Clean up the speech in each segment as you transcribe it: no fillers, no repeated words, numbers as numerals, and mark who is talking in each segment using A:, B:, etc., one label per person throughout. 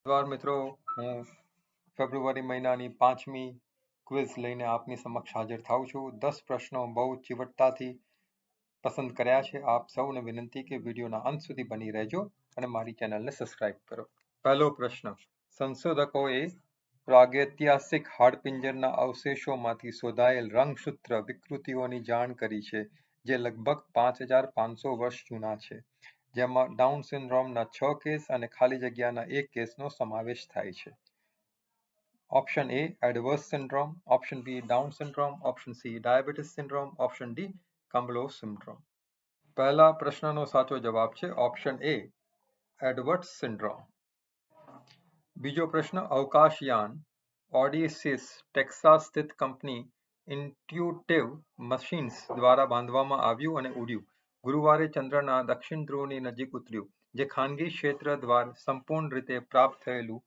A: નમસ્કાર મિત્રો, હું ફેબ્રુઆરી મહિનાની 5મી ક્વિઝ લઈને આપની સમક્ષ હાજર થાઉં છું. 10 પ્રશ્નો બહુ ચીવટતાથી પસંદ કર્યા છે. આપ સૌને વિનંતી કે વિડીયોના અંત સુધી બની રહેજો અને મારી ચેનલને સબસ્ક્રાઇબ કરો. પહેલો પ્રશ્ન: સંશોધકોએ પ્રાગૈતિહાસિક હાડપિંજરના અવશેષોમાંથી શોધાયેલ રંગસૂત્ર વિકૃતિઓની જાણ કરી છે, જે લગભગ 5500 વર્ષ જૂના છે, જેમાં ડાઉન સિન્ડ્રોમના 6 કેસ અને ખાલી જગ્યાના 1 કેસનો સમાવેશ થાય છે. Option A adverse syndrome, option B Down syndrome, option C diabetes syndrome, option D કમ્બલો સિન્ડ્રોમ. પહેલા પ્રશ્નનો સાચો જવાબ છે ઓપ્શન એ એડવર્સ સિન્ડ્રોમ. બીજો પ્રશ્ન: અવકાશયાન ઓડિસિસ ટેક્સાસ સ્થિત કંપની ઇન્ટ્યુટિવ મશીન્સ દ્વારા બાંધવામાં આવ્યું અને ઉડ્યું. ગુરુવારે ચંદ્રના દક્ષિણ ધ્રુવની નજીક ઉતર્યું, જે ખાનગી ક્ષેત્ર દ્વારા સંપૂર્ણ રીતે પ્રાપ્ત થયેલું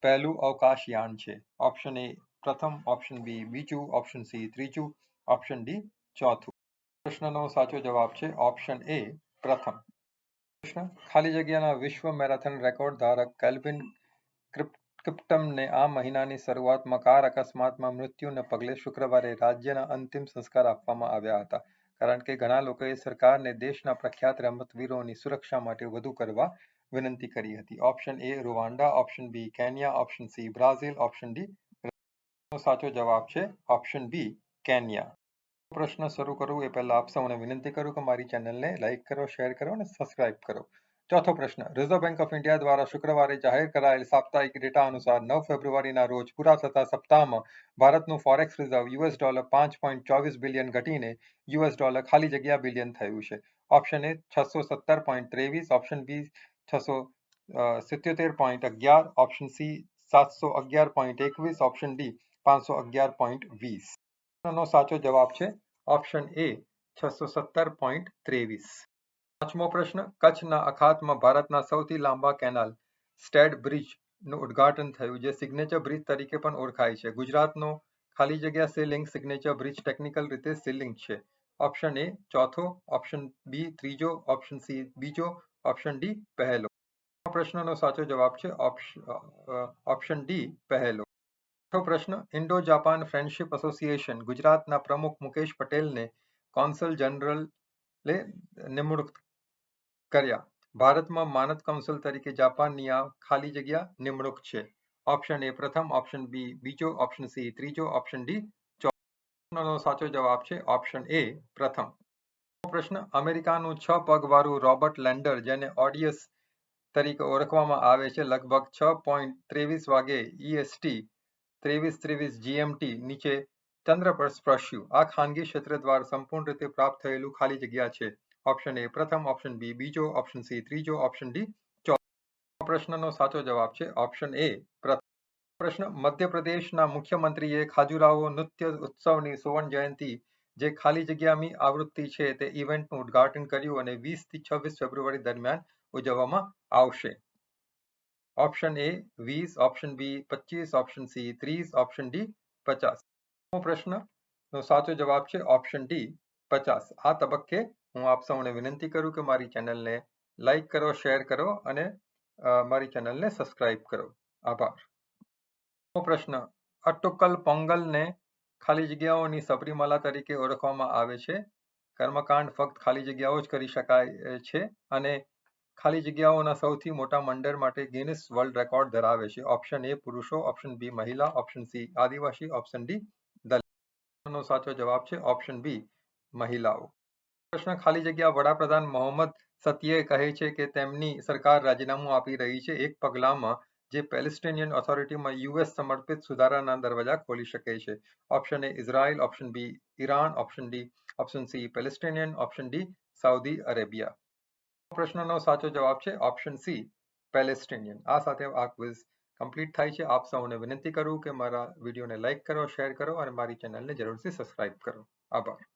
A: પહેલું અવકાશયાન છે. ઓપ્શન એ પ્રથમ, ઓપ્શન બી બીજું, ઓપ્શન સી ત્રીજું, ઓપ્શન ડી ચોથું. પ્રશ્નનો સાચો જવાબ છે ઓપ્શન એ પ્રથમ. પ્રશ્ન: ખાલી જગ્યાના વિશ્વ મેરેથોન રેકોર્ડ ધારક કેલ્વિન કિપ્ટમને આ મહિનાની શરૂઆતમાં કાર અકસ્માતમાં મૃત્યુને પગલે શુક્રવારે રાજ્યના અંતિમ સંસ્કાર આપવામાં આવ્યા હતા, કારણ કે ઘણા લોકોએ સરકારને દેશના પ્રખ્યાત રમતવીરોની સુરક્ષા માટે વધુ કરવા વિનંતી કરી હતી. Option A Rwanda, option B Kenya, option C Brazil, option D સાચો જવાબ છે ઓપ્શન બી કેન્યા. પ્રશ્ન શરૂ કરું એ પહેલા આપ સૌને વિનંતી કરું કે મારી ચેનલને લાઈક કરો, શેર કરો અને સબસ્ક્રાઇબ કરો. ચોથો પ્રશ્ન: રિઝર્વ બેંક ઓફ ઇન્ડિયા દ્વારા શુક્રવારે જાહેર કરાયેલ સાપ્તાહિક ડેટા અનુસાર 9 ફેબ્રુઆરીના રોજ પૂરા થતા સપ્તાહમાં ભારતનું ફોરેક્સ રિઝર્વ $5.24 બિલિયન ઘટીને ખાલી જગ્યા બિલિયન થયું છે. Option A 617.23, option B 677.11, option C 711.21, option D 511.20. નો સાચો જવાબ છે ઓપ્શન એ 617.23. પાંચમો પ્રશ્ન: કચ્છના અખાતમાં ભારતના સૌથી લાંબા કેનાલ સ્ટેડ બ્રિજનું ઉદ્ઘાટન થયું, જે સિગ્નેચર બ્રિજ તરીકે પણ ઓળખાય છે. ગુજરાતનો ખાલી જગ્યા સીલિંગ સિગ્નેચર બ્રિજ ટેકનિકલ રીતે સીલિંગ છે. ઓપ્શન એ ચોથો, ઓપ્શન બી ત્રીજો, ઓપ્શન સી બીજો, ઓપ્શન ડી પહેલો. પ્રશ્નનો સાચો જવાબ છે ઓપ્શન ડી પહેલો. છઠ્ઠો પ્રશ્ન: ઇન્ડો જાપાન ફ્રેન્ડશિપ એસોસિએશન ગુજરાતના પ્રમુખ મુકેશ પટેલને કોન્સલ જનરલે નિમણૂક કર્યા. ભારતમાં માનદ કૌન્સિલ તરીકે જાપાનની આ ખાલી જગ્યા નિમણૂક છે. ઓપ્શન એ પ્રથમ, ઓપ્શન બી બીજો, ઓપ્શન સી ત્રીજો, ઓપ્શન ડી ચોથો. સાચો જવાબ છે ઓપ્શન એ પ્રથમ. પ્રશ્ન: અમેરિકાનું 6 પગવાળું રોબોટ લેન્ડર, જેને ઓડિયસ તરીકે ઓળખવામાં આવે છે, લગભગ 6:23 વાગે EST 23:23 GMT નીચે ચંદ્ર પર સ્પર્શ્યું. આ ખાનગી ક્ષેત્ર દ્વારા સંપૂર્ણ રીતે પ્રાપ્ત થયેલું ખાલી જગ્યા છે. ઓપ્શન એ પ્રથમ, ઓપ્શન બી બીજો, ઓપ્શન સી ત્રીજો, ઓપ્શન ડી ચોથો. પ્રશ્નનો સાચો જવાબ છે ઓપ્શન એ પ્રથમ. પ્રશ્ન: મધ્યપ્રદેશના મુખ્યમંત્રીએ ખાજુરાહો નૃત્ય ઉત્સવની સુવર્ણ જયંતિ, જે ખાલી જગ્યાની આવૃત્તિ છે, તે ઇવેન્ટનું ઉદ્ઘાટન કર્યું અને 20 થી 26 ફેબ્રુઆરી દરમિયાન ઉજવવામાં આવશે. Option A 20, option B 25, option C 30, option D 50. પ્રશ્નનો સાચો જવાબ છે ઓપ્શન ડી 50. આ તબક્કે હું આપ સૌને વિનંતી કરું કે મારી ચેનલને લાઈક કરો, શેર કરો અને મારી ચેનલને સબસ્ક્રાઇબ કરો. આભાર. પ્રશ્ન: અટ્ટુક્કલ પોંગલને ખાલી જગ્યાઓની સબરીમાલા તરીકે ઓળખવામાં આવે છે. કર્મકાંડ ફક્ત ખાલી જગ્યાઓ જ કરી શકાય છે અને ખાલી જગ્યાઓના સૌથી મોટા મંડળ માટે ગિનિસ વર્લ્ડ રેકોર્ડ ધરાવે છે. ઓપ્શન એ પુરુષો, ઓપ્શન બી મહિલા, ઓપ્શન સી આદિવાસી, ઓપ્શન ડી દલિત. સાચો જવાબ છે ઓપ્શન બી મહિલાઓ. પ્રશ્ન: ખાલી જગ્યા વડાપ્રધાન મોહમ્મદ સત્યે કહે છે કે તેમની સરકાર રાજીનામું આપી રહી છે એક પગલામાં જે પેલેસ્ટિનિયન ઓથોરિટીમાં US સમર્પિત સુધારાના દરવાજા ખોલી શકે છે. Option A Israel, option B Iran, option D option C Palestinian, option D Saudi Arabia. પ્રશ્નનો સાચો જવાબ છે ઓપ્શન સી પેલેસ્ટિનિયન. આ સાથે આ ક્વિઝ કમ્પ્લીટ થાય છે. આપ સૌને વિનંતી કરું કે મારા વિડીયોને લાઈક કરો, શેર કરો અને મારી ચેનલને જરૂરથી સબસ્ક્રાઇબ કરો. આભાર.